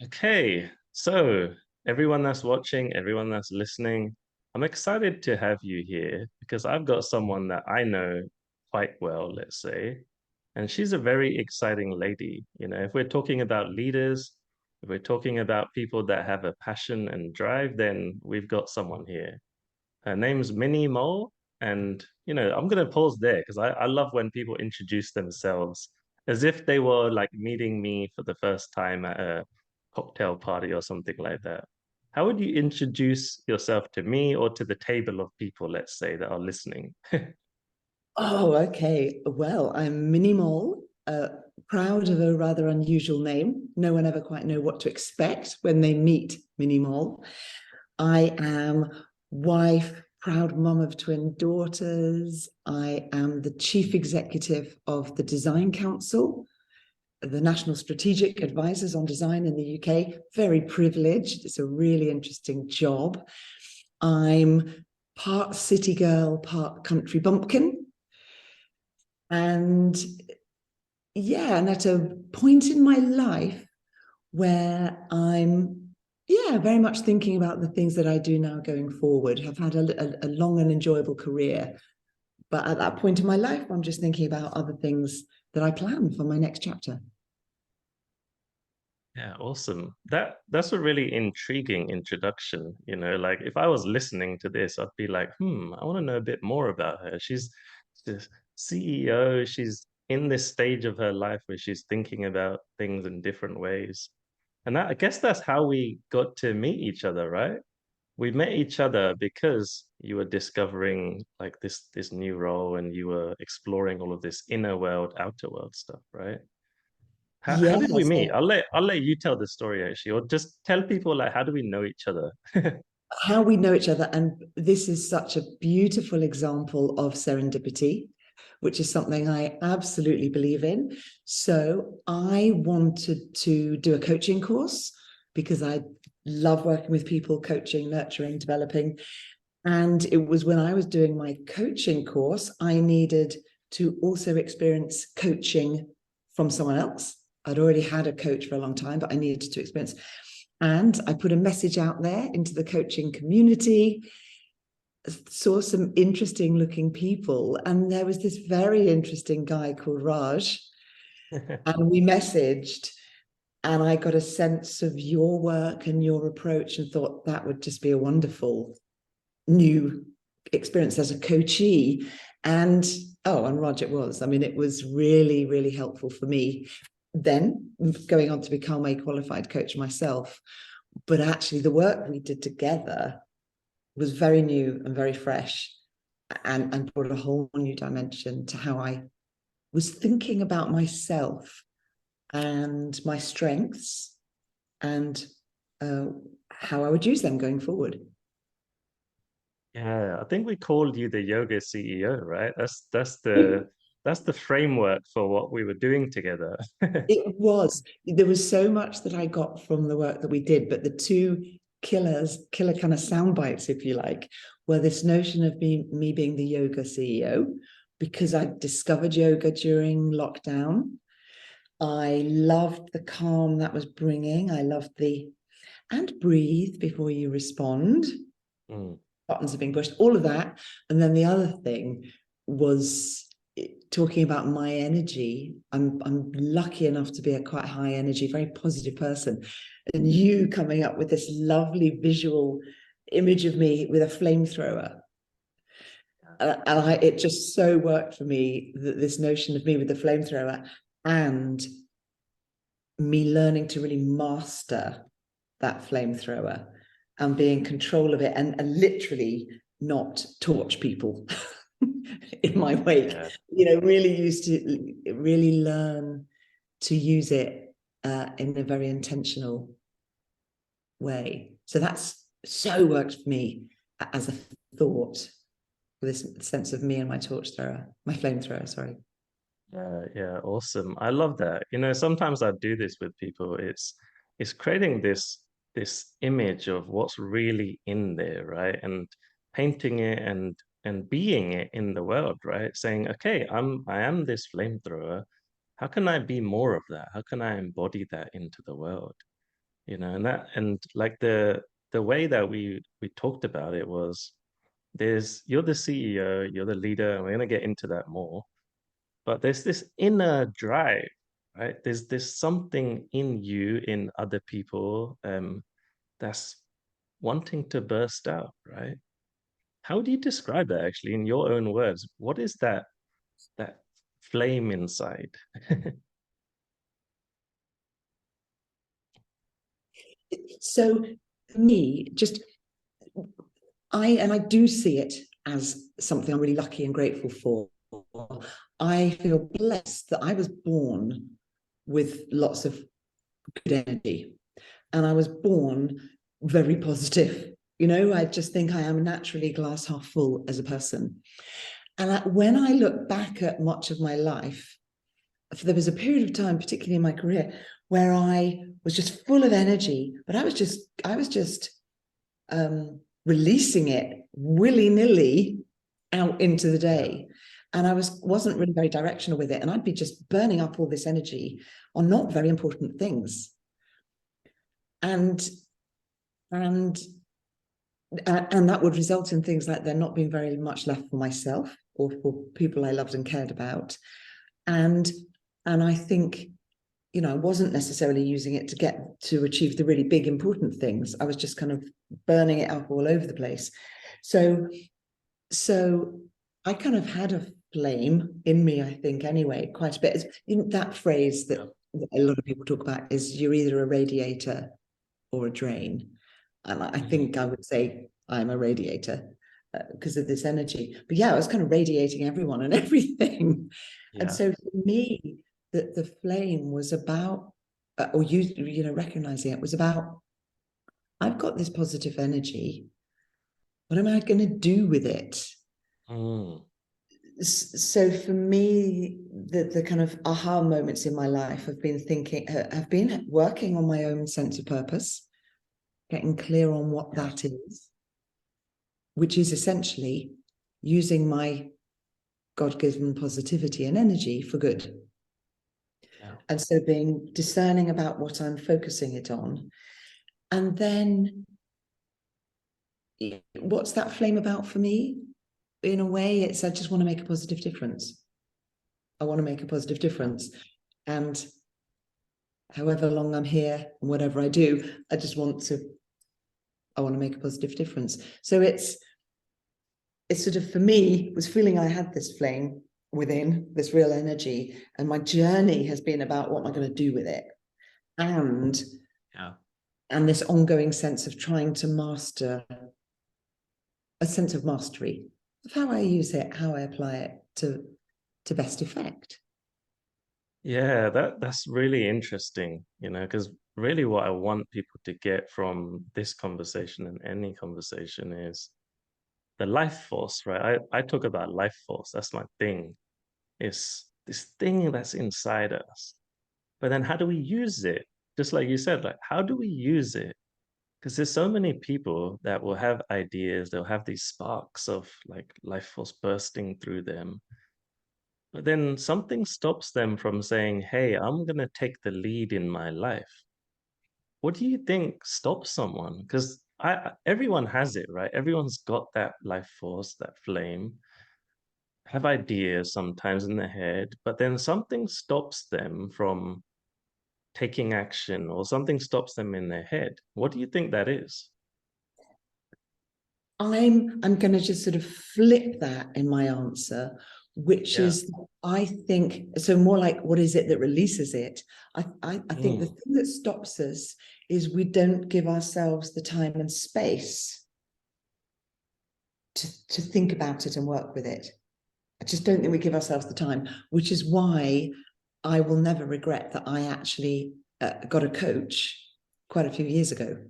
Okay, so everyone that's watching, everyone that's listening, I'm excited to have you here because I've got someone that I know quite well, let's say, and she's a very exciting lady. If we're talking about leaders, if we're talking about people that have a passion and drive, then we've got someone here. Her name's Minnie Moll. And, I'm going to pause there because I love when people introduce themselves as if they were like meeting me for the first time at a cocktail party or something like that. How would you introduce yourself to me or to the table of people, let's say, that are listening? Oh, okay. Well, I'm Minnie Moll, proud of a rather unusual name. No one ever quite know what to expect when they meet Minnie Moll. I am wife, proud mum of twin daughters. I am the chief executive of the Design Council, the National Strategic Advisors on Design in the UK. Very privileged. It's a really interesting job. I'm part city girl, part country bumpkin. And yeah, and at a point in my life where I'm very much thinking about the things that I do now going forward. I've had a long and enjoyable career, but at that point in my life, I'm just thinking about other things that I plan for my next chapter. Yeah, awesome. That's a really intriguing introduction. Like if I was listening to this, I'd be like, I want to know a bit more about her. She's the CEO, she's in this stage of her life where she's thinking about things in different ways. And I guess that's how we got to meet each other, right? We met each other because you were discovering like this new role and you were exploring all of this inner world, outer world stuff, right? How did we Yes, meet? I'll let you tell the story actually, or just tell people like how do we know each other? how we know each other. And this is such a beautiful example of serendipity, which is something I absolutely believe in. So I wanted to do a coaching course because I love working with people, coaching, nurturing, developing. And it was when I was doing my coaching course, I needed to also experience coaching from someone else. I'd already had a coach for a long time, but I needed to experience. And I put a message out there into the coaching community, saw some interesting looking people. And there was this very interesting guy called Raj. And we messaged, and I got a sense of your work and your approach and thought that would just be a wonderful new experience as a coachee. And Raj, it was. I mean, it was really, really helpful for me. Then going on to become a qualified coach myself. But actually, the work we did together was very new and very fresh and brought a whole new dimension to how I was thinking about myself and my strengths and uh, how I would use them going forward. Yeah, I think we called you the yoga CEO, right? That's the framework for what we were doing together. There was so much that I got from the work that we did, but the two killer kind of sound bites, if you like, were this notion of me being the yoga CEO because I discovered yoga during lockdown. I loved the calm that was bringing. I loved and breathe before you respond. Mm. Buttons are being pushed, all of that. And then the other thing was talking about my energy. I'm lucky enough to be a quite high energy, very positive person. And you coming up with this lovely visual image of me with a flamethrower. It just so worked for me, that this notion of me with the flamethrower and me learning to really master that flamethrower and be in control of it and literally not torch people in my wake. Yeah. Really used to really learn to use it in a very intentional way. So that's so worked for me as a thought, this sense of me and my torch thrower, my flamethrower, sorry. Yeah, awesome. I love that. Sometimes I do this with people. It's creating this image of what's really in there, right? And painting it and being it in the world, right? Saying, okay, I am this flamethrower. How can I be more of that? How can I embody that into the world? And that, and like the way that we talked about it was, you're the CEO, you're the leader, and we're gonna get into that more. But there's this inner drive, right? There's something in you, in other people, that's wanting to burst out, right? How do you describe that actually in your own words? What is that flame inside? So for me, just I do see it as something I'm really lucky and grateful for. I feel blessed that I was born with lots of good energy, and I was born very positive. I just think I am naturally glass half full as a person. And when I look back at much of my life, there was a period of time, particularly in my career, where I was just full of energy, but I was just releasing it willy-nilly out into the Yeah. day. And I wasn't really very directional with it. And I'd be just burning up all this energy on not very important things. And and and that would result in things like there not being very much left for myself or for people I loved and cared about. And and I think, I wasn't necessarily using it to achieve the really big important things. I was just kind of burning it up all over the place. So so I kind of had a flame in me, I think, anyway, quite a bit. That phrase that a lot of people talk about is you're either a radiator or a drain. And I Mhm. think I would say I'm a radiator because of this energy. But yeah, I was kind of radiating everyone and everything. And Yeah. so for me, the flame was about, or recognizing it was about, I've got this positive energy. What am I going to do with it? Mm. So for me, the kind of aha moments in my life have been working on my own sense of purpose, getting clear on what Yeah. that is, which is essentially using my God-given positivity and energy for good. Yeah. And so being discerning about what I'm focusing it on. And then what's that flame about for me? In a way, it's I just want to make a positive difference. I want to make a positive Yeah. difference. And however long I'm here and whatever I do, I want to make a positive difference. So it's sort of, for me, was feeling I had this flame within, this real energy, and my journey has been about what am I going to do with it, and Yeah. and this ongoing sense of trying to master, a sense of mastery of how I use it, how I apply it to best effect. Yeah, that's really interesting, because really what I want people to get from this conversation and any conversation is the life force, right? I talk about life force. That's my thing. It's this thing that's inside us. But then how do we use it? Just like you said, like how do we use it? Because there's so many people that will have ideas, they'll have these sparks of like life force bursting through them. But then something stops them from saying, hey, I'm going to take the lead in my life. What do you think stops someone? Because everyone has it, right? Everyone's got that life force, that flame, have ideas sometimes in their head, but then something stops them from taking action or something stops them in their head. What do you think that is? I'm going to just sort of flip that in my answer, which Yeah. is, I think, so more like what is it that releases it? I think the Mm. thing that stops us is we don't give ourselves the time and space to think about it and work with it. I just don't think we give ourselves the time, which is why I will never regret that I actually got a coach quite a few years ago,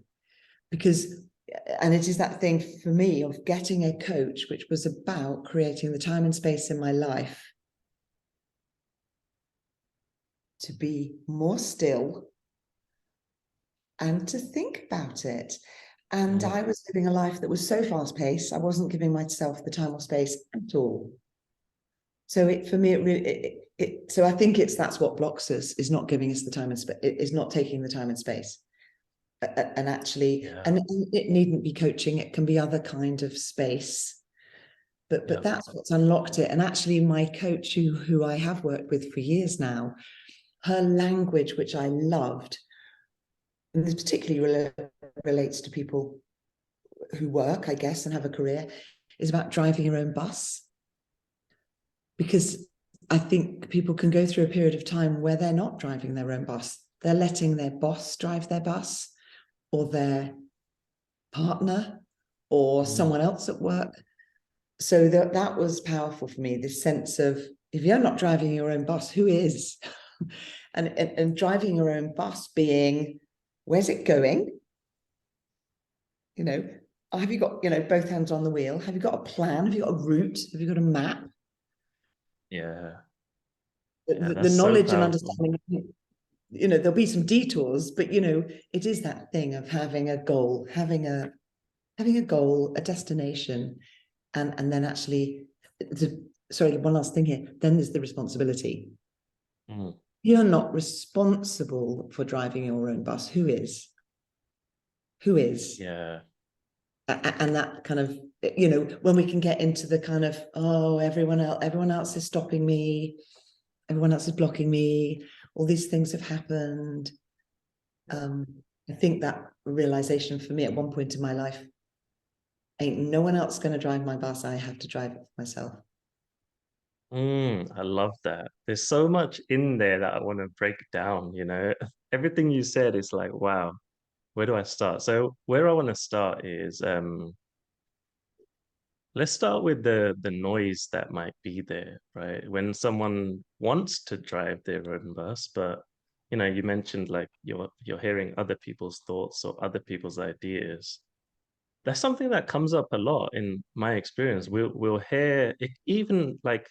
because and it is that thing for me of getting a coach which was about creating the time and space in my life to be more still and to think about it. And Mm. I was living a life that was so fast paced, I wasn't giving myself the time or space at all. So for me, it really, so I think that's what blocks us, is not giving us the time and space, is not taking the time and space. and actually, Yeah. and it needn't be coaching, it can be other kind of space. But Yeah. that's what's unlocked it. And actually, my coach, who I have worked with for years now, her language, which I loved, and this particularly relates to people who work, I guess, and have a career, is about driving your own bus. Because I think people can go through a period of time where they're not driving their own bus. They're letting their boss drive their bus, or their partner, or Mm. someone else at work. So that was powerful for me, this sense of, if you're not driving your own bus, who is? And driving your own bus being, where's it going? You know, have you got, both hands on the wheel? Have you got a plan? Have you got a route? Have you got a map? Yeah. Yeah. The That's so knowledge and powerful. understanding, there'll be some detours, but it is that thing of having a goal, having a goal, a destination, and then actually, sorry, one last thing here. Then there's the responsibility. Mm. You're not responsible for driving your own bus. Who is? Who is? Yeah. And that kind of, when we can get into the kind of, oh, everyone else is stopping me, everyone else is blocking me, all these things have happened. I think that realization for me at one point in my life, ain't no one else going to drive my bus. I have to drive it myself. I love that. There's so much in there that I want to break down, you know. Everything you said is like, wow, where do I start? So where I want to start is let's start with the noise that might be there, right? When someone wants to drive their own bus, but you mentioned like you're hearing other people's thoughts or other people's ideas. That's something that comes up a lot in my experience. We'll hear it, even like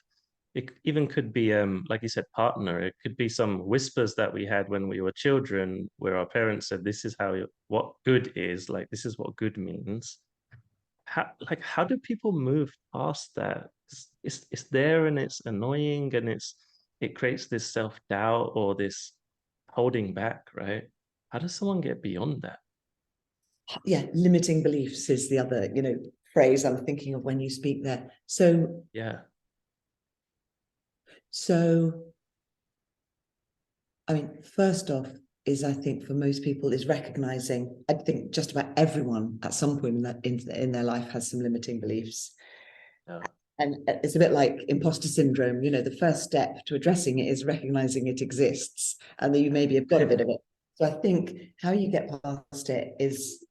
it even could be like you said, partner. It could be some whispers that we had when we were children, where our parents said, "This is what good is. Like this is what good means." How do people move past that? It's there and it's annoying and it creates this self-doubt or this holding back, right? How does someone get beyond that? Yeah, limiting beliefs is the other, phrase I'm thinking of when you speak there. So, Yeah, so I mean, first off, is I think for most people is recognizing. I think just about everyone at some point in their life has some limiting beliefs, yeah, and it's a bit like imposter syndrome. The first step to addressing it is recognizing it exists and that you maybe have got a bit of it. So I think how you get past it is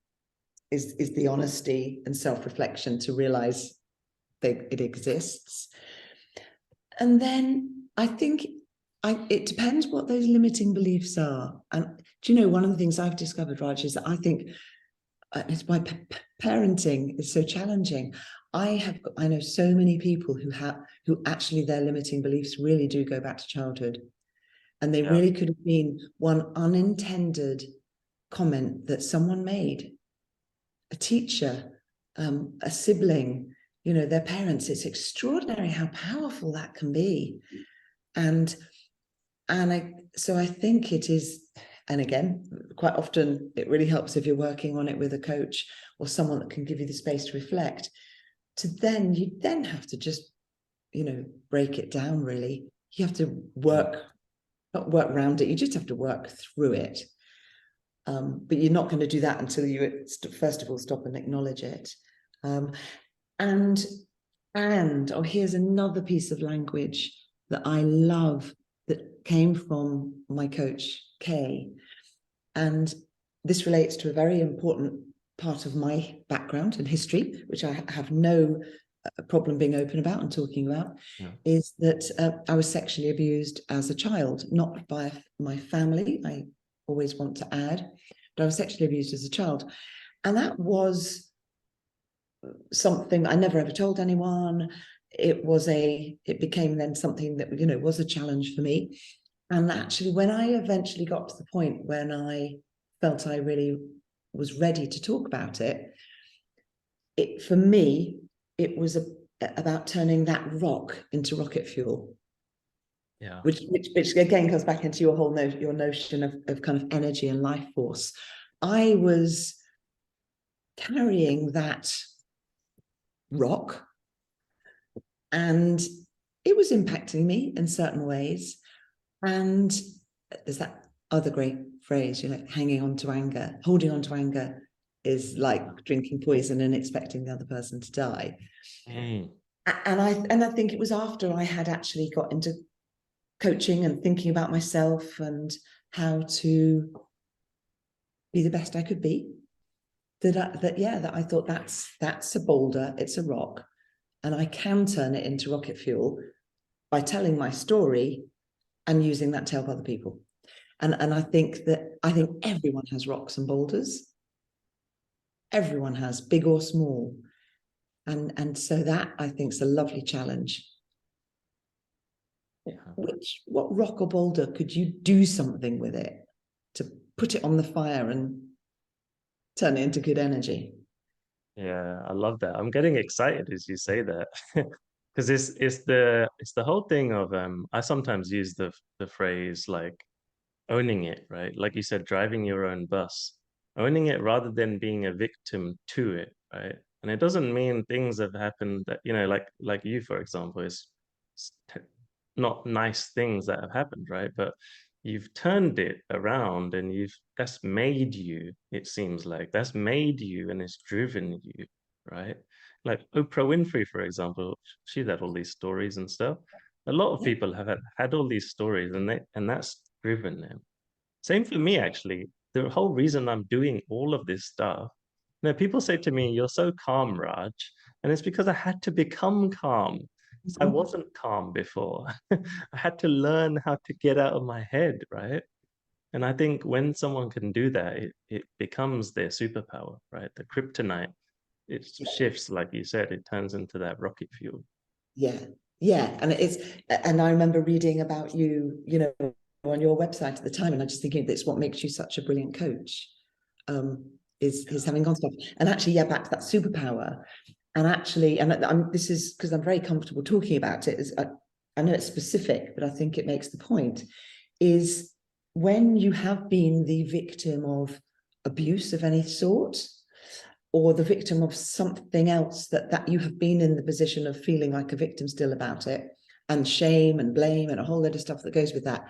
the honesty and self-reflection to realize that it exists. And then I think it depends what those limiting beliefs are. And do you know, one of the things I've discovered, Raj, is that I think it's why parenting is so challenging. I know so many people who actually their limiting beliefs really do go back to childhood, and they yeah, really could have been one unintended comment that someone made, a teacher, a sibling, their parents. It's extraordinary how powerful that can be. And so I think it is, and again, quite often it really helps if you're working on it with a coach or someone that can give you the space to reflect. You then have to just, break it down. Really, you have to mm, not work around it. You just have to work through it. But you're not going to do that until you first of all stop and acknowledge it. Um, and here's another piece of language that I love that came from my coach Kay, and this relates to a very important part of my background and history, which I have no problem being open about and talking about, yeah, is that I was sexually abused as a child, not by my family, I always want to add, but I was sexually abused as a child. And that was something I never ever told anyone. It became then something that, was a challenge for me. And actually, when I eventually got to the point when I felt I really was ready to talk about it, for me, it was about turning that rock into rocket fuel, yeah, which again comes back into your whole your notion of kind of energy and life force. I was carrying that rock, and it was impacting me in certain ways. And there's that other great phrase, hanging on to anger, holding on to anger is like drinking poison and expecting the other person to die. Mm. And I think it was after I had actually got into coaching and thinking about myself and how to be the best I could be, that I thought that's a boulder, it's a rock, and I can turn it into rocket fuel by telling my story and using that to help other people. And I think everyone has rocks and boulders. Everyone has, big or small. And so that, I think, is a lovely challenge. Yeah. What rock or boulder could you do something with it to put it on the fire and turn it into good energy? Yeah, I love that. I'm getting excited as you say that. Because it's the whole thing of I sometimes use the phrase like owning it, right? Like you said, driving your own bus, owning it rather than being a victim to it, right? And it doesn't mean things have happened that, like you, for example, it's not nice things that have happened, right? But you've turned it around and that's made you, it seems like that's made you and it's driven you, right? Like Oprah Winfrey, for example, she's had all these stories and stuff. A lot of Yeah. people have had all these stories and that's driven them. Same for me, actually. The whole reason I'm doing all of this stuff, people say to me, "You're so calm, Raj," and it's because I had to become calm. So I Mhm. wasn't calm before. I had to learn how to get out of my head, right? And I think when someone can do that, it becomes their superpower, right? The kryptonite, it shifts, like you said, it turns into that rocket fuel. Yeah, yeah, and I remember reading about you, on your website at the time, and I just thinking that's what makes you such a brilliant coach, is having gone stuff, and actually, yeah, back to that superpower, and actually, this is because I'm very comfortable talking about it. I know it's specific, but I think it makes the point. Is when you have been the victim of abuse of any sort, or the victim of something else, that you have been in the position of feeling like a victim still about it, and shame and blame and a whole load of stuff that goes with that.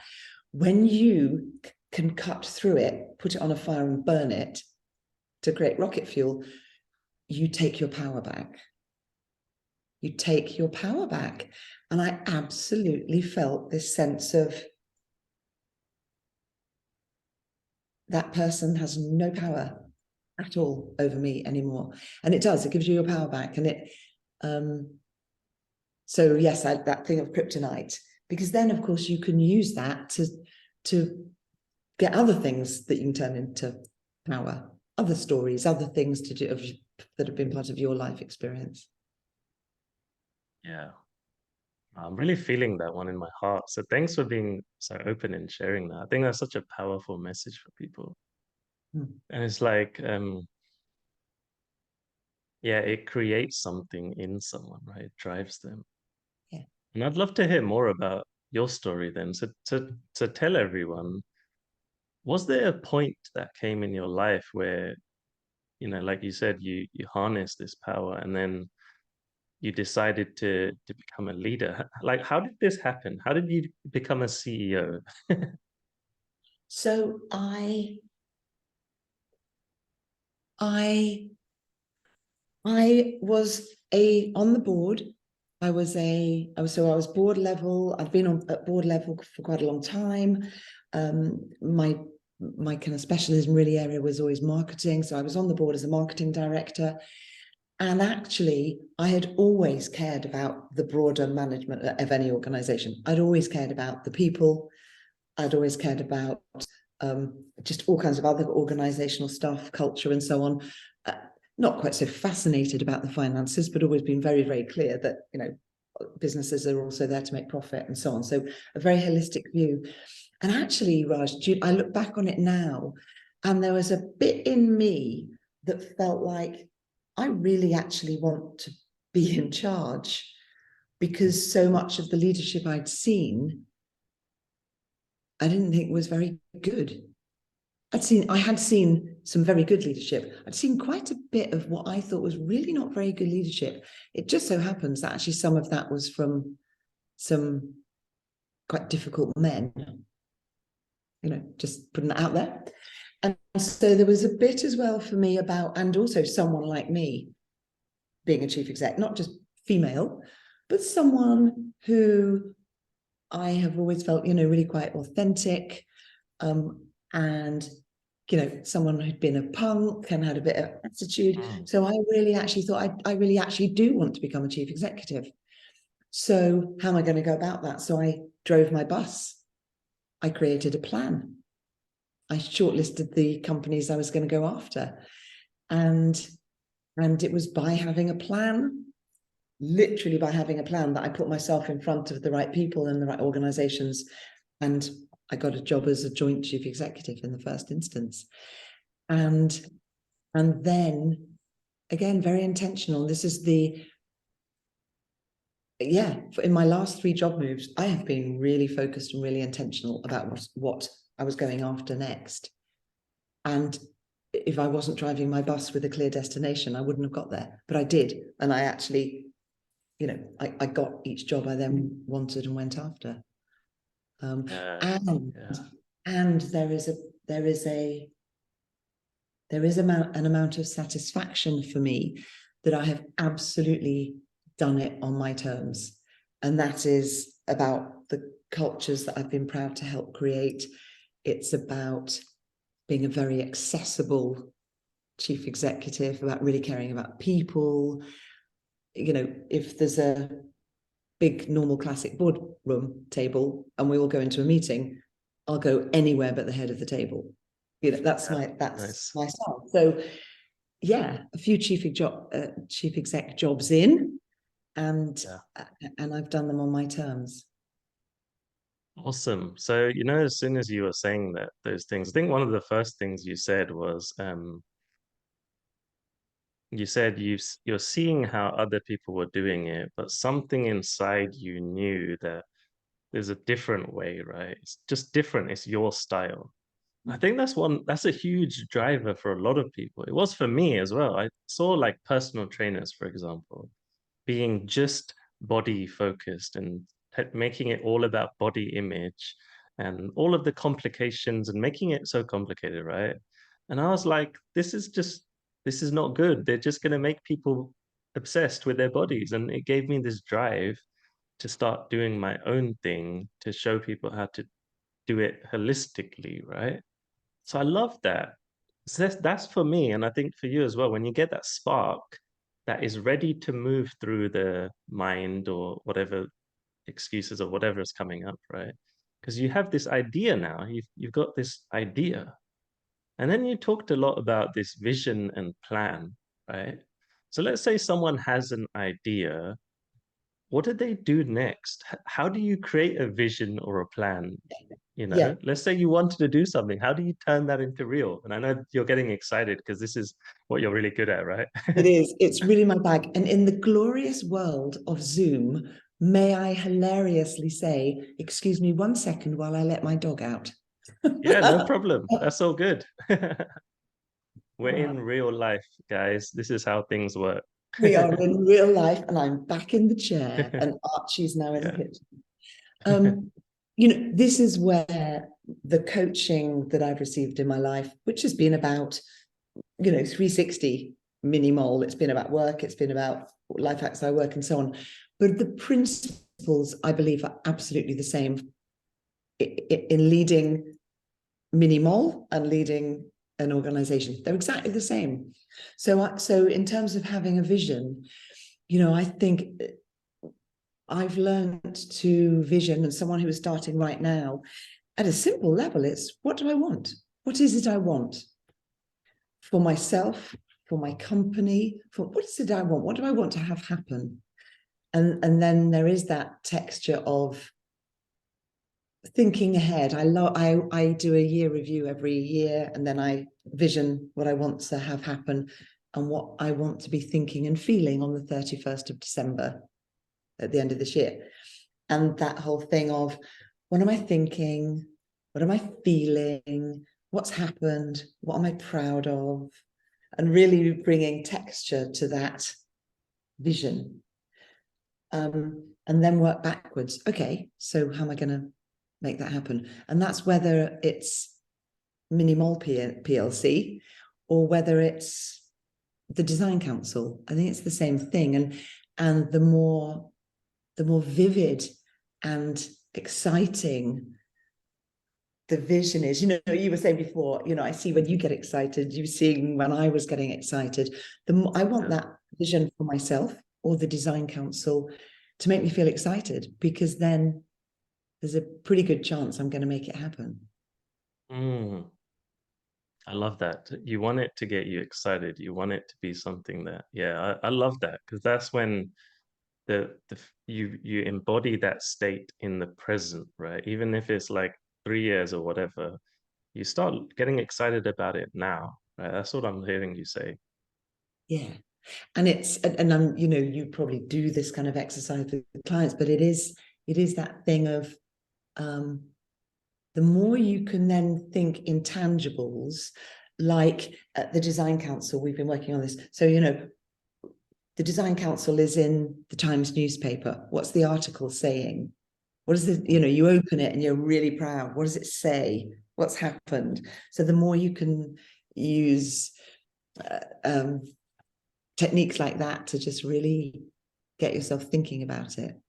When you can cut through it, put it on a fire and burn it to create rocket fuel, you take your power back. You take your power back. And I absolutely felt this sense of that person has no power at all over me anymore. And it does, it gives you your power back. And so yes, that thing of kryptonite, because then of course you can use that to get other things that you can turn into power, other stories, other things to do that have been part of your life experience. Yeah. I'm really feeling that one in my heart. So thanks for being so open and sharing that. I think that's such a powerful message for people. Hmm. And it's like, yeah, it creates something in someone, right? It drives them. Yeah. And I'd love to hear more about your story then. So to tell everyone, was there a point that came in your life where, like you said, you harnessed this power and then you decided to become a leader? Like, how did this happen? How did you become a CEO? So I I was on the board. I was board level. I've been at board level for quite a long time. My kind of specialism really area was always marketing. So I was on the board as a marketing director. And actually, I had always cared about the broader management of any organization. I'd always cared about the people. I'd always cared about just all kinds of other organizational stuff, culture, and so on. Uh, Not quite so fascinated about the finances, but always been very, very clear that, businesses are also there to make profit and so on. So a very holistic view. And actually, Raj, I look back on it now, and there was a bit in me that felt like I really actually want to be in charge, because so much of the leadership I'd seen, I didn't think was very good. I had seen some very good leadership. I'd seen quite a bit of what I thought was really not very good leadership. It just so happens that actually some of that was from some quite difficult men, just putting that out there. And so there was a bit as well for me about, and also someone like me being a chief exec, not just female, but someone who I have always felt, really quite authentic, and someone who'd been a punk and had a bit of attitude. So I really actually thought I really actually do want to become a chief executive. So how am I going to go about that? So I drove my bus. I created a plan. I shortlisted the companies I was going to go after. And it was by having a plan, literally by having a plan, that I put myself in front of the right people and the right organizations. And I got a job as a joint chief executive in the first instance. And then, again, very intentional. This is in my last 3 job moves, I have been really focused and really intentional about what I was going after next. And if I wasn't driving my bus with a clear destination, I wouldn't have got there. But I did. And I actually, I got each job I then wanted and went after. And there is an amount of satisfaction for me that I have absolutely done it on my terms. And that is about the cultures that I've been proud to help create. It's about being a very accessible chief executive, about really caring about people. If there's a big normal classic boardroom table and we all go into a meeting, I'll go anywhere but the head of the table. That's my style. So a few chief exec jobs in, and I've done them on my terms. Awesome. So, as soon as you were saying those things, I think one of the first things you said was, you said you're seeing how other people were doing it, but something inside you knew that there's a different way, right? It's just different. It's your style. I think that's a huge driver for a lot of people. It was for me as well. I saw like personal trainers, for example, being just body focused and making it all about body image and all of the complications and making it so complicated, right? And I was like, this is not good. They're just going to make people obsessed with their bodies. And it gave me this drive to start doing my own thing to show people how to do it holistically, right? So I love that. So that's for me, and I think for you as well. When you get that spark that is ready to move through the mind or whatever excuses or whatever is coming up, right? Because you have this idea now. You've got this idea, and then you talked a lot about this vision and plan, right? So let's say someone has an idea. What do they do next? How do you create a vision or a plan? Let's say you wanted to do something. How do you turn that into real? And I know you're getting excited because this is what you're really good at, right? It is. It's really my bag. And in the glorious world of Zoom, may I hilariously say, excuse me 1 second while I let my dog out. Yeah, no problem. That's all good. We're in real life, guys. This is how things work. We are in real life, and I'm back in the chair, and Archie's now in the kitchen. This is where the coaching that I've received in my life, which has been about, 360 Minnie Moll, it's been about work, it's been about life hacks I work and so on. But the principles, I believe, are absolutely the same in leading Minnie Moll and leading an organization. They're exactly the same. So in terms of having a vision, I think I've learned to vision, and someone who is starting right now at a simple level, it's what do I want? What is it I want for myself, for my company? For what is it I want? What do I want to have happen? And then there is that texture of thinking ahead. I do a year review every year, and then I vision what I want to have happen and what I want to be thinking and feeling on the 31st of December at the end of this year. And that whole thing of what am I thinking? What am I feeling? what's happened, what am I proud of, and really bringing texture to that vision. And then work backwards. Okay, so how am I going to make that happen? And that's whether it's Minnie Moll PLC or whether it's the design council. I think it's the same thing. And the more vivid and exciting the vision is, you were saying before, I see when you get excited, you seeing when I was getting excited. I want that vision for myself or the design council to make me feel excited, because then there's a pretty good chance I'm going to make it happen. Mm, I love that. You want it to get you excited. You want it to be something that, yeah, I love that, because that's when you embody that state in the present, right? Even if it's like 3 years or whatever, you start getting excited about it now, right? That's what I'm hearing you say. Yeah. And I'm, you probably do this kind of exercise with clients, but it is that thing of, the more you can then think in tangibles, like at the design council, we've been working on this. So, the design council is in the Times newspaper. What's the article saying? What is it? You open it and you're really proud. What does it say? What's happened? So the more you can use techniques like that to just really get yourself thinking about it.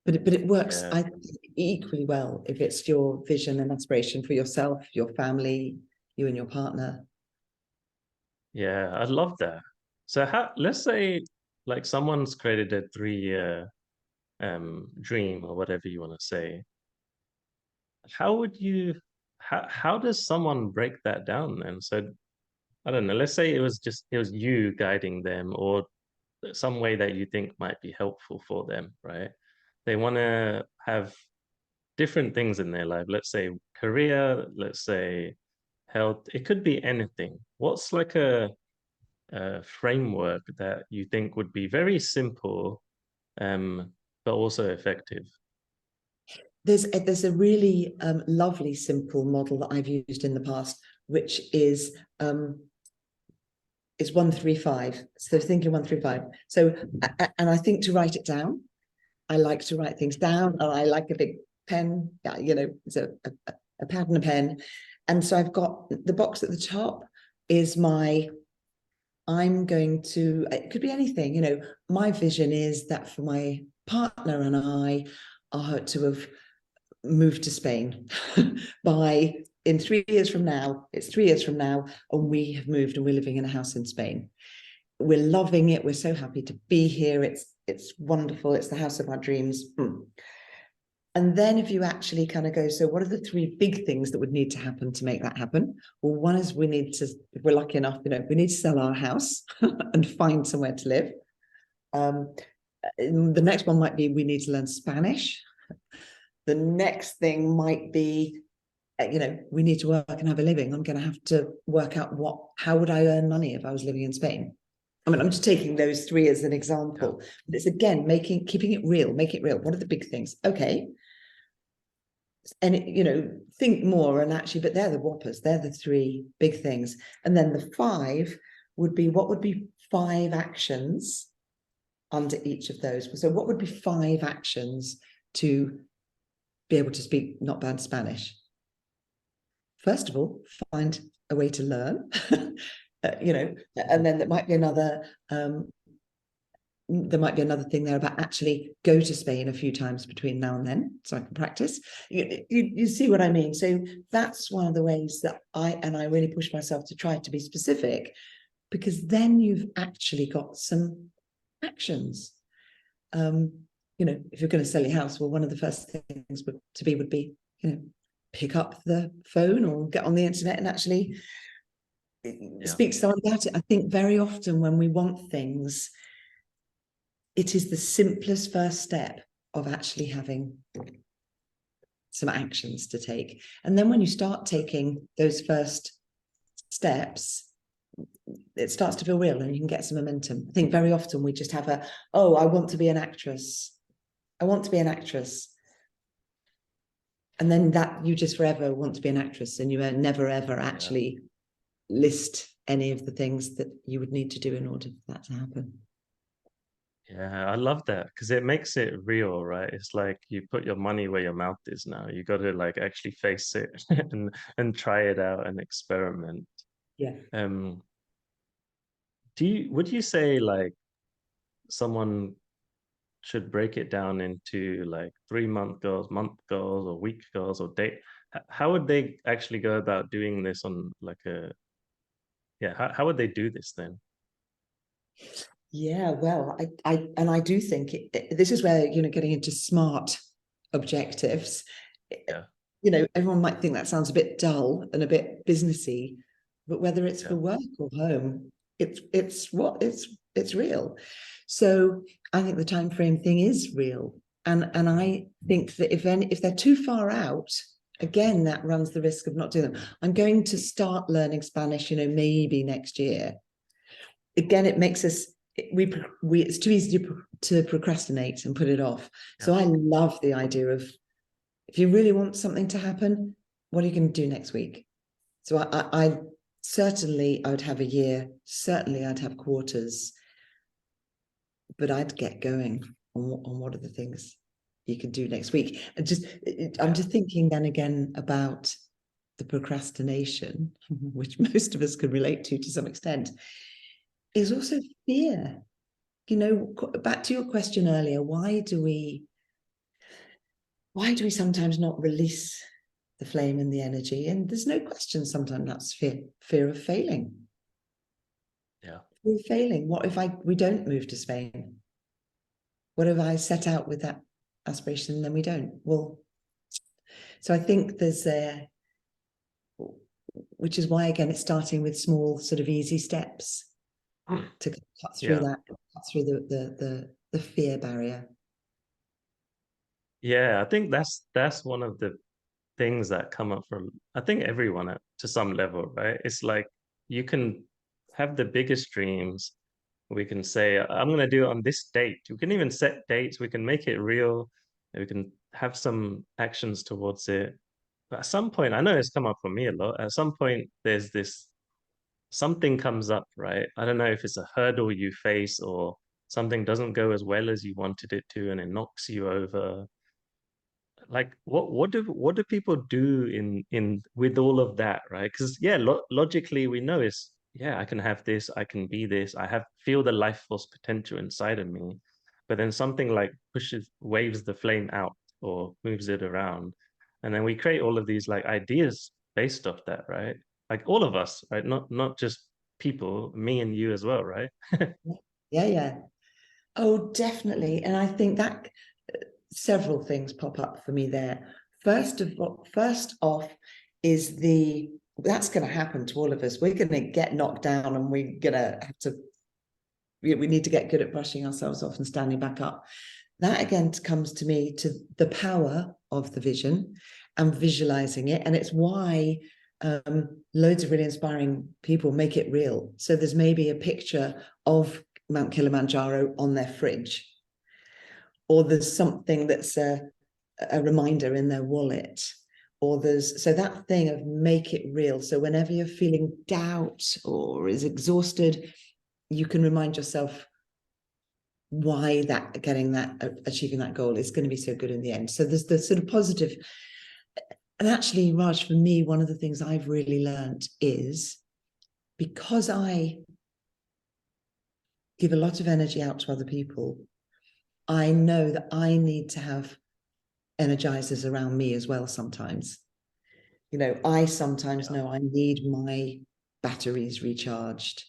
But it works, Yeah. I think, equally well if it's your vision and aspiration for yourself, your family, you and your partner. Yeah, I love that. So let's say like someone's created a 3 year dream or whatever you want to say. How would you how does someone break that down then? So I don't know, let's say it was you guiding them, or some way that you think might be helpful for them, right? They want to have different things in their life. Let's say career, let's say health. It could be anything. What's like a framework that you think would be very simple, but also effective? There's a really lovely, simple model that I've used in the past, which is 135. So thinking 135. So, and I think to write it down. I like to write things down, and I like a big pen. Yeah, it's a pad and a pen. And so I've got the box at the top is I'm going to, it could be anything, my vision is that for my partner and I are to have moved to Spain by in 3 years from now. It's 3 years from now, and we have moved and we're living in a house in Spain. We're loving it. We're so happy to be here. It's wonderful. It's the house of our dreams. And then if you actually kind of go, so what are the three big things that would need to happen to make that happen? Well, one is we need to, if we're lucky enough, we need to sell our house and find somewhere to live. The next one might be we need to learn Spanish. The next thing might be, we need to work and have a living. I'm going to have to work out how would I earn money if I was living in Spain? I mean, I'm just taking those three as an example. Yeah. But it's again, keeping it real, make it real. What are the big things? Okay. And, think more and actually, but they're the whoppers. They're the three big things. And then the five would be, what would be 5 actions under each of those? So what would be 5 actions to be able to speak not bad Spanish? First of all, find a way to learn, and then there might be another thing there about actually go to Spain a few times between now and then so I can practice. You see what I mean? So that's one of the ways that I really push myself to try to be specific, because then you've actually got some actions. If you're going to sell your house, well, one of the first things would be pick up the phone or get on the internet and actually speak to someone about it. I think very often when we want things, it is the simplest first step of actually having some actions to take. And then when you start taking those first steps, it starts to feel real and you can get some momentum. I think very often we just have I want to be an actress. I want to be an actress. And then that you just forever want to be an actress, and you never ever Yeah. actually list any of the things that you would need to do in order for that to happen. Yeah, I love that because it makes it real, right? It's like you put your money where your mouth is now. You got to like actually face it and try it out and experiment. Yeah. Um, would you say like someone should break it down into like 3 month goals, month goals, or week goals, or date? How would they actually go about doing this on like a, yeah, how would they do this then? Yeah, well, I do think this is where, getting into SMART objectives, Yeah, everyone might think that sounds a bit dull and a bit businessy, but whether it's for yeah, work or home, it's real. So I think the time frame thing is real, and I think that if they're too far out, again, that runs the risk of not doing them. I'm going to start learning Spanish, maybe next year. Again, it makes us we it's too easy to procrastinate and put it off. yeah, So I love the idea of, if you really want something to happen, what are you going to do next week? So I certainly, I would have a year, certainly I'd have quarters, but I'd get going on what are the things you could do next week. And I'm yeah. just thinking then again about the procrastination, which most of us can relate to some extent, is also fear. Back to your question earlier, why do we sometimes not release the flame and the energy? And there's no question sometimes that's fear of failing. Yeah. Fear of failing. What if we don't move to Spain? What if I set out with that aspiration and then we don't? Well, so I think there's which is why again it's starting with small sort of easy steps to cut through Yeah. that, cut through the fear barrier. Yeah, I think that's one of the things that come up from I think everyone to some level, right? It's like you can have the biggest dreams. We can say, I'm gonna do it on this date. We can even set dates, we can make it real, we can have some actions towards it. But at some point, I know it's come up for me a lot. At some point, there's this something comes up, right? I don't know if it's a hurdle you face or something doesn't go as well as you wanted it to, and it knocks you over. Like what do people do in with all of that, right? Because yeah, logically we know it's, yeah, I can have this, I can be this, I have feel the life force potential inside of me, but then something like pushes waves the flame out or moves it around, and then we create all of these like ideas based off that, right? Like all of us, right? Not just people, me and you as well, right? Yeah, yeah. Oh, definitely. And I think that several things pop up for me there. First off is that's going to happen to all of us. We're going to get knocked down, and we're going to have to. We need to get good at brushing ourselves off and standing back up. That again comes to me to the power of the vision and visualizing it, and it's why loads of really inspiring people make it real. So there's maybe a picture of Mount Kilimanjaro on their fridge, or there's something that's a reminder in their wallet, or so that thing of make it real. So whenever you're feeling doubt or is exhausted, you can remind yourself why achieving that goal is going to be so good in the end. So there's the sort of positive. And actually, Raj, for me, one of the things I've really learned is, because I give a lot of energy out to other people, I know that I need to have energizers around me as well sometimes. I sometimes Yeah. know I need my batteries recharged.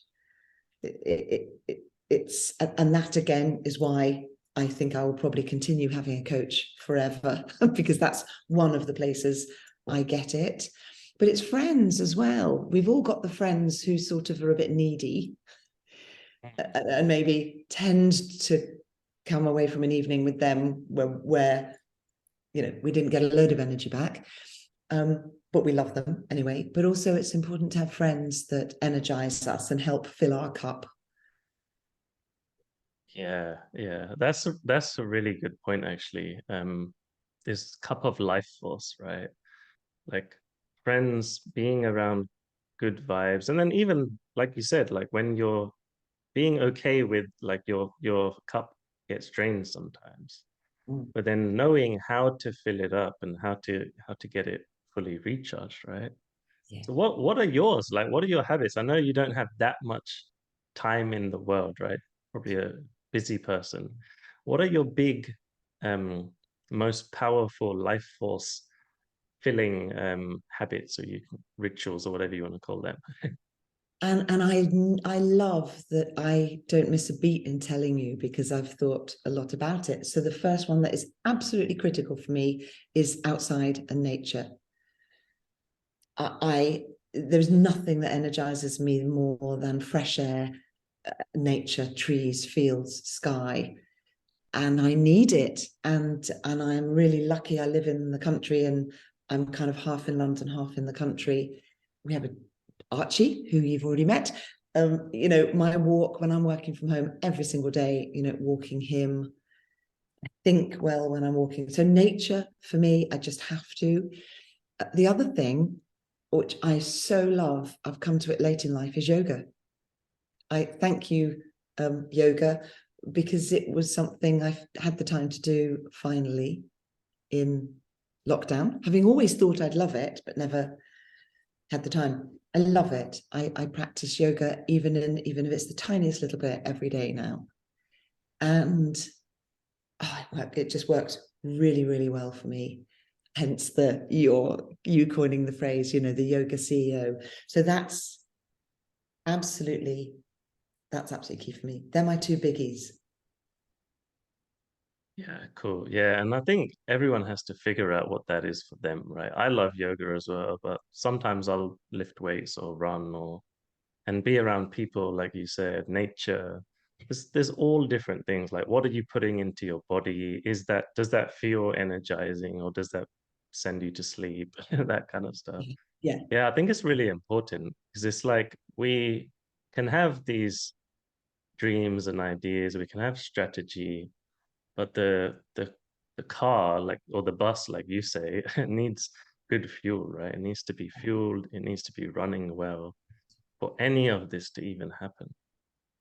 It's and that again is why I think I will probably continue having a coach forever, because that's one of the places I get it. But it's friends as well. We've all got the friends who sort of are a bit needy and maybe tend to come away from an evening with them where we didn't get a load of energy back. But we love them anyway. But also it's important to have friends that energize us and help fill our cup. Yeah, yeah, that's a really good point actually. this cup of life force, right? Like friends, being around good vibes, and then even like you said, like when you're being okay with like your cup gets drained sometimes, Mm. but then knowing how to fill it up and how to get it fully recharged, right? Yeah. So what are yours? Like what are your habits? I know you don't have that much time in the world, right? Probably a busy person. What are your big most powerful life force filling habits or rituals or whatever you want to call them? And I love that I don't miss a beat in telling you because I've thought a lot about it. So the first one that is absolutely critical for me is outside and nature. I there's nothing that energizes me more than fresh air, nature, trees, fields, sky, and I need it. And I'm really lucky. I live in the country, and I'm kind of half in London, half in the country. We have a Archie, who you've already met. My walk when I'm working from home every single day, walking him, think well when I'm walking. So nature for me, I just have to. The other thing, which I so love, I've come to it late in life, is yoga. I thank you, yoga, because it was something I've had the time to do finally in lockdown, having always thought I'd love it, but never had the time. I love it. I practice yoga even if it's the tiniest little bit every day now. And it just works really, really well for me. Hence you coining the phrase, the yoga CEO. So absolutely that's absolutely key for me. They're my two biggies. Yeah, cool. Yeah, and I think everyone has to figure out what that is for them, right? I love yoga as well, but sometimes I'll lift weights or run or and be around people, like you said, nature. There's all different things. Like, what are you putting into your body? Does that feel energizing or does that send you to sleep? That kind of stuff. Yeah. Yeah, I think it's really important because it's like we can have these dreams and ideas, we can have strategy, but the car, like or the bus, like you say, it needs good fuel, right? It needs to be fueled, it needs to be running well for any of this to even happen.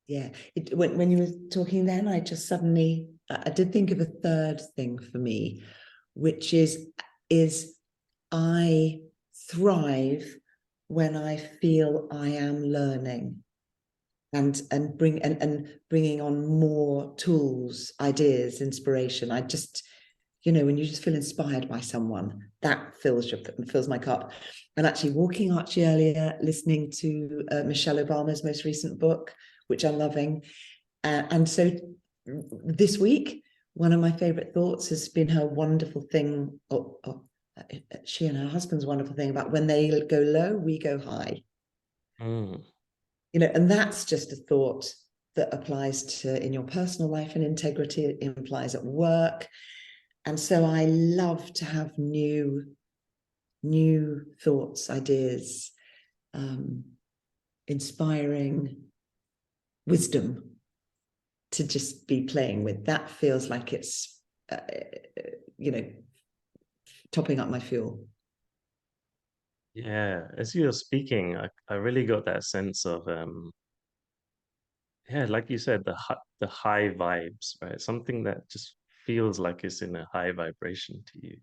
Yeah. When you were talking then, I did think of a third thing for me, which is I thrive when I feel I am learning and bringing on more tools, ideas, inspiration. I just, when you just feel inspired by someone, that fills my cup. And actually, walking Archie earlier, listening to Michelle Obama's most recent book, which I'm loving, and so this week, one of my favorite thoughts has been her wonderful thing. She and her husband's wonderful thing about when they go low, we go high. Mm. And that's just a thought that applies to in your personal life and integrity. It implies at work. And so I love to have new thoughts, ideas, um, inspiring wisdom to just be playing with. That feels like it's, you know, topping up my fuel. Yeah, as you're speaking, I really got that sense of yeah, like you said, the high vibes, right? Something that just feels like it's in a high vibration to you.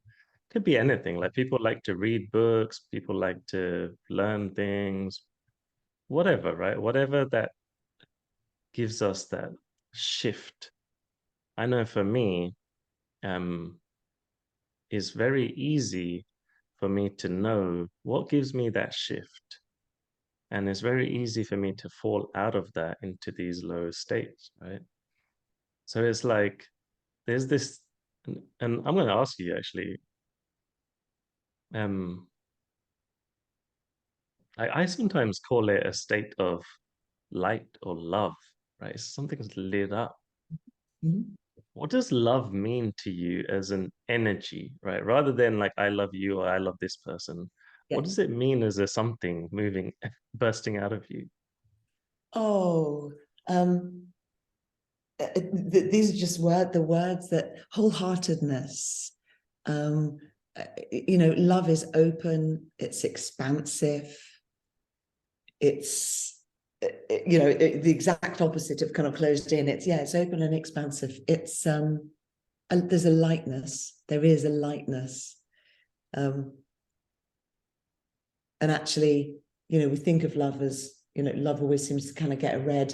Could be anything. Like people like to read books, people like to learn things, whatever, right? Whatever that gives us that shift. I know for me, um, it's very easy for me to know what gives me that shift. And it's very easy for me to fall out of that into these low states, right? So it's like there's this, and I'm going to ask you actually, um, I sometimes call it a state of light or love, right? Something's lit up. Mm-hmm. What does love mean to you as an energy, right? Rather than like, I love you or I love this person. Yeah. What does it mean as a something moving, bursting out of you? Oh, um, these are just the words that wholeheartedness, Love is open, it's expansive, it's the exact opposite of kind of closed in. It's open and expansive. There's a lightness. There is a lightness, and actually, we think of love as, love always seems to kind of get a red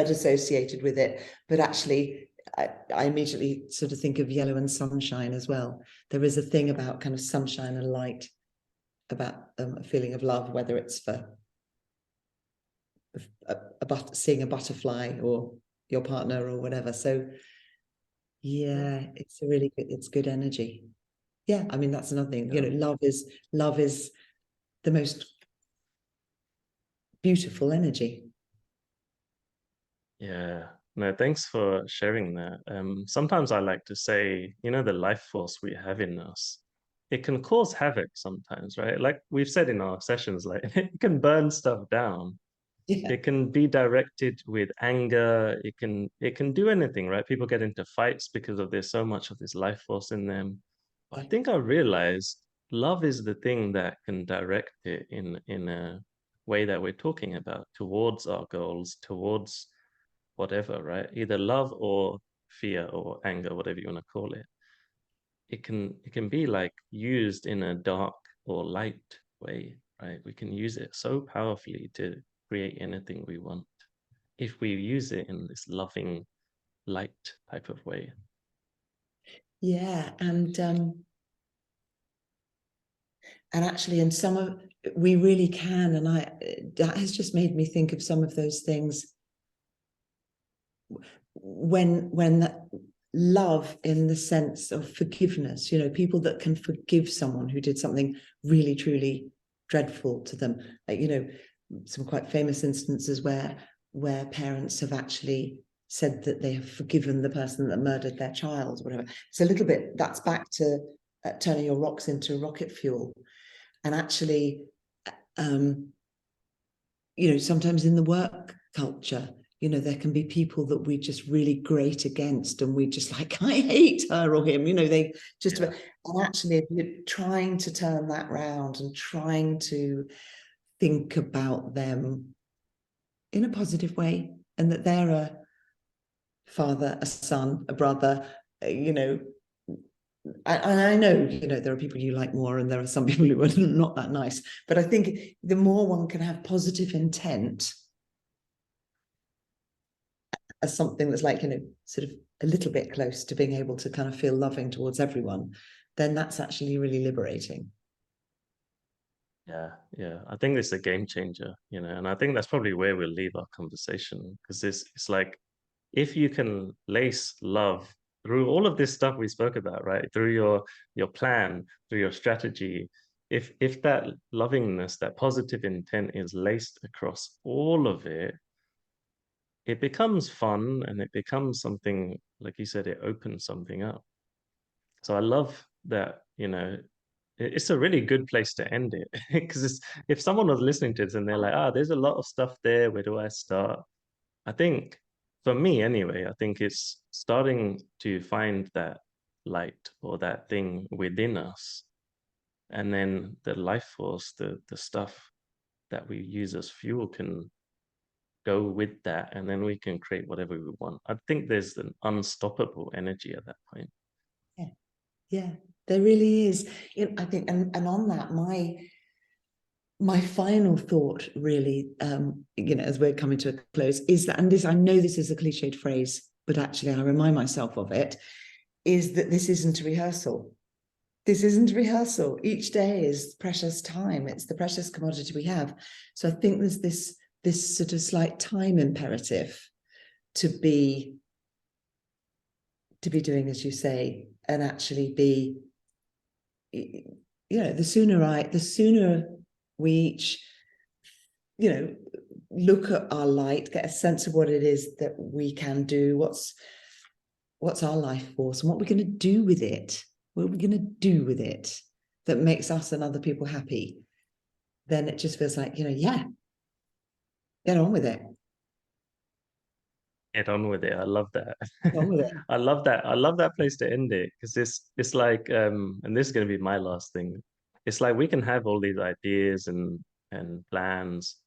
associated with it, but actually, I immediately sort of think of yellow and sunshine as well. There is a thing about kind of sunshine and light, about a feeling of love, whether it's for seeing a butterfly or your partner or whatever. So yeah, it's good energy. Yeah, I mean, that's another thing. Love is the most beautiful energy. Yeah. No, thanks for sharing that. Sometimes I like to say, the life force we have in us, it can cause havoc sometimes, right? Like we've said in our sessions, like it can burn stuff down. Yeah. It can be directed with anger. It can do anything, right? People get into fights because of there's so much of this life force in them. But I think I realized love is the thing that can direct it in a way that we're talking about towards our goals, towards whatever, right? Either love or fear or anger, whatever you want to call it. It can be like used in a dark or light way, right? We can use it so powerfully to create anything we want if we use it in this loving light type of way. Yeah, and actually, in some of we really can, and that has just made me think of some of those things when that love, in the sense of forgiveness, people that can forgive someone who did something really truly dreadful to them, like, some quite famous instances where parents have actually said that they have forgiven the person that murdered their child, whatever. It's a little bit, that's back to turning your rocks into rocket fuel. And actually, sometimes in the work culture, there can be people that we just really grate against, and we just like, I hate her or him, they just, and actually, if you're trying to turn that round and trying to think about them in a positive way, and that they're a father, a son, a brother, and I know, there are people you like more, and there are some people who are not that nice. But I think the more one can have positive intent as something that's like, sort of a little bit close to being able to kind of feel loving towards everyone, then that's actually really liberating. Yeah. I think it's a game changer, and I think that's probably where we'll leave our conversation, because it's like if you can lace love through all of this stuff we spoke about, right? Through your plan, through your strategy, if that lovingness, that positive intent is laced across all of it, it becomes fun and it becomes something, like you said, it opens something up. So I love that, it's a really good place to end it because if someone was listening to this and they're like, there's a lot of stuff there, where do I start? I think for me anyway, I think it's starting to find that light or that thing within us. And then the life force, the stuff that we use as fuel can go with that. And then we can create whatever we want. I think there's an unstoppable energy at that point. Yeah, there really is. I think, and on that, my final thought really, as we're coming to a close, is that, and this, I know this is a cliched phrase, but actually I remind myself of it, is that this isn't a rehearsal. This isn't a rehearsal. Each day is precious time. It's the precious commodity we have. So I think there's this sort of slight time imperative to be doing as you say, and actually be, the sooner we each, look at our light, get a sense of what it is that we can do, what's our life force, and what we're going to do with it, that makes us and other people happy, then it just feels like, yeah, get on with it. Get on with it. I love that. On with it. I love that. I love that place to end it because it's like and this is gonna be my last thing. It's like we can have all these ideas and plans,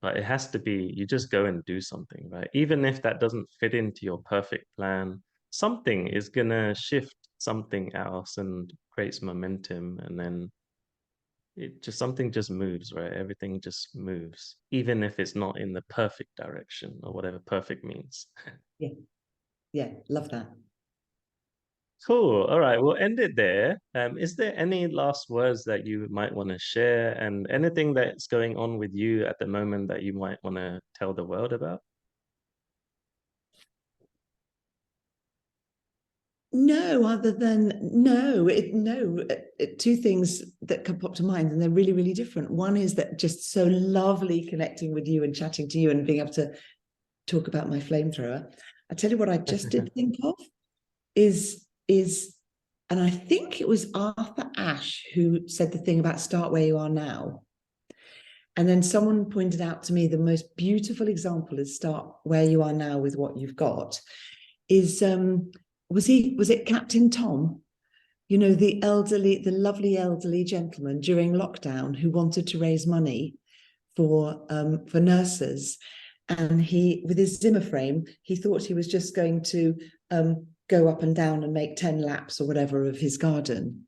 but it has to be you just go and do something, right? Even if that doesn't fit into your perfect plan, something is gonna shift something else and creates momentum, and then it just something just moves, right? Everything just moves, even if it's not in the perfect direction or whatever perfect means. Yeah, yeah, love that. Cool. All right, we'll end it there. Is there any last words that you might want to share and anything that's going on with you at the moment that you might want to tell the world about? No, other than no, two things that can pop to mind, and they're really, really different. One is that just so lovely connecting with you and chatting to you and being able to talk about my flamethrower. I tell you what, I just did think of is, and I think it was Arthur Ashe who said the thing about start where you are now. And then someone pointed out to me the most beautiful example is start where you are now with what you've got. Is was it Captain Tom? You know, the lovely elderly gentleman during lockdown who wanted to raise money for nurses, and he, with his Zimmer frame, he thought he was just going to go up and down and make 10 laps or whatever of his garden.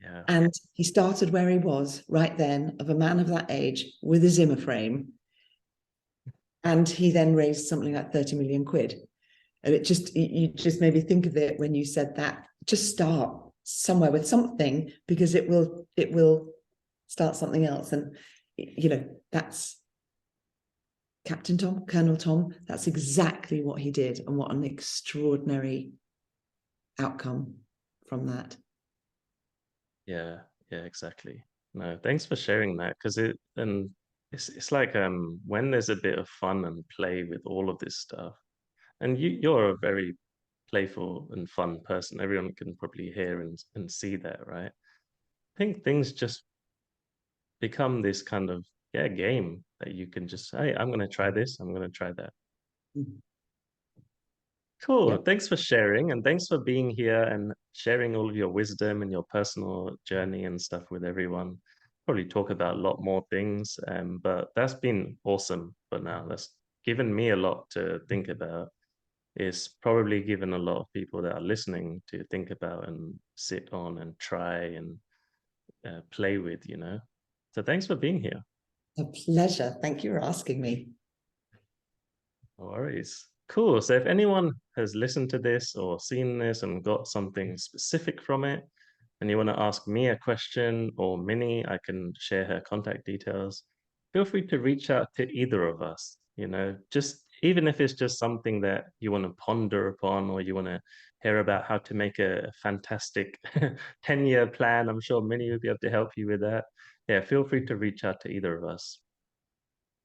Yeah. And he started where he was right then, of a man of that age with a Zimmer frame. And he then raised something like 30 million quid. And it just, you just made me think of it when you said that. Just start somewhere with something, because it will start something else. And, you know, that's Captain Tom, Colonel Tom. That's exactly what he did. And what an extraordinary outcome from that. Yeah, yeah, exactly. No, thanks for sharing that because it's like when there's a bit of fun and play with all of this stuff, and you're a very playful and fun person. Everyone can probably hear and see that, right? I think things just become this kind of yeah game that you can just hey, I'm gonna try this, I'm gonna try that. Mm. Cool. Yep. Thanks for sharing and thanks for being here and sharing all of your wisdom and your personal journey and stuff with everyone. Probably talk about a lot more things, but that's been awesome for now. That's given me a lot to think about. It's probably given a lot of people that are listening to think about and sit on and try and play with, you know. So thanks for being here. A pleasure. Thank you for asking me. No worries. Cool. So if anyone has listened to this or seen this and got something specific from it, and you want to ask me a question or Minnie, I can share her contact details. Feel free to reach out to either of us. You know, just even if it's just something that you want to ponder upon or you want to hear about how to make a fantastic 10-year plan, I'm sure Minnie will be able to help you with that. Yeah, feel free to reach out to either of us.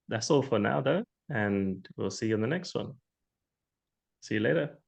That's all for now, though, and we'll see you on the next one. See you later.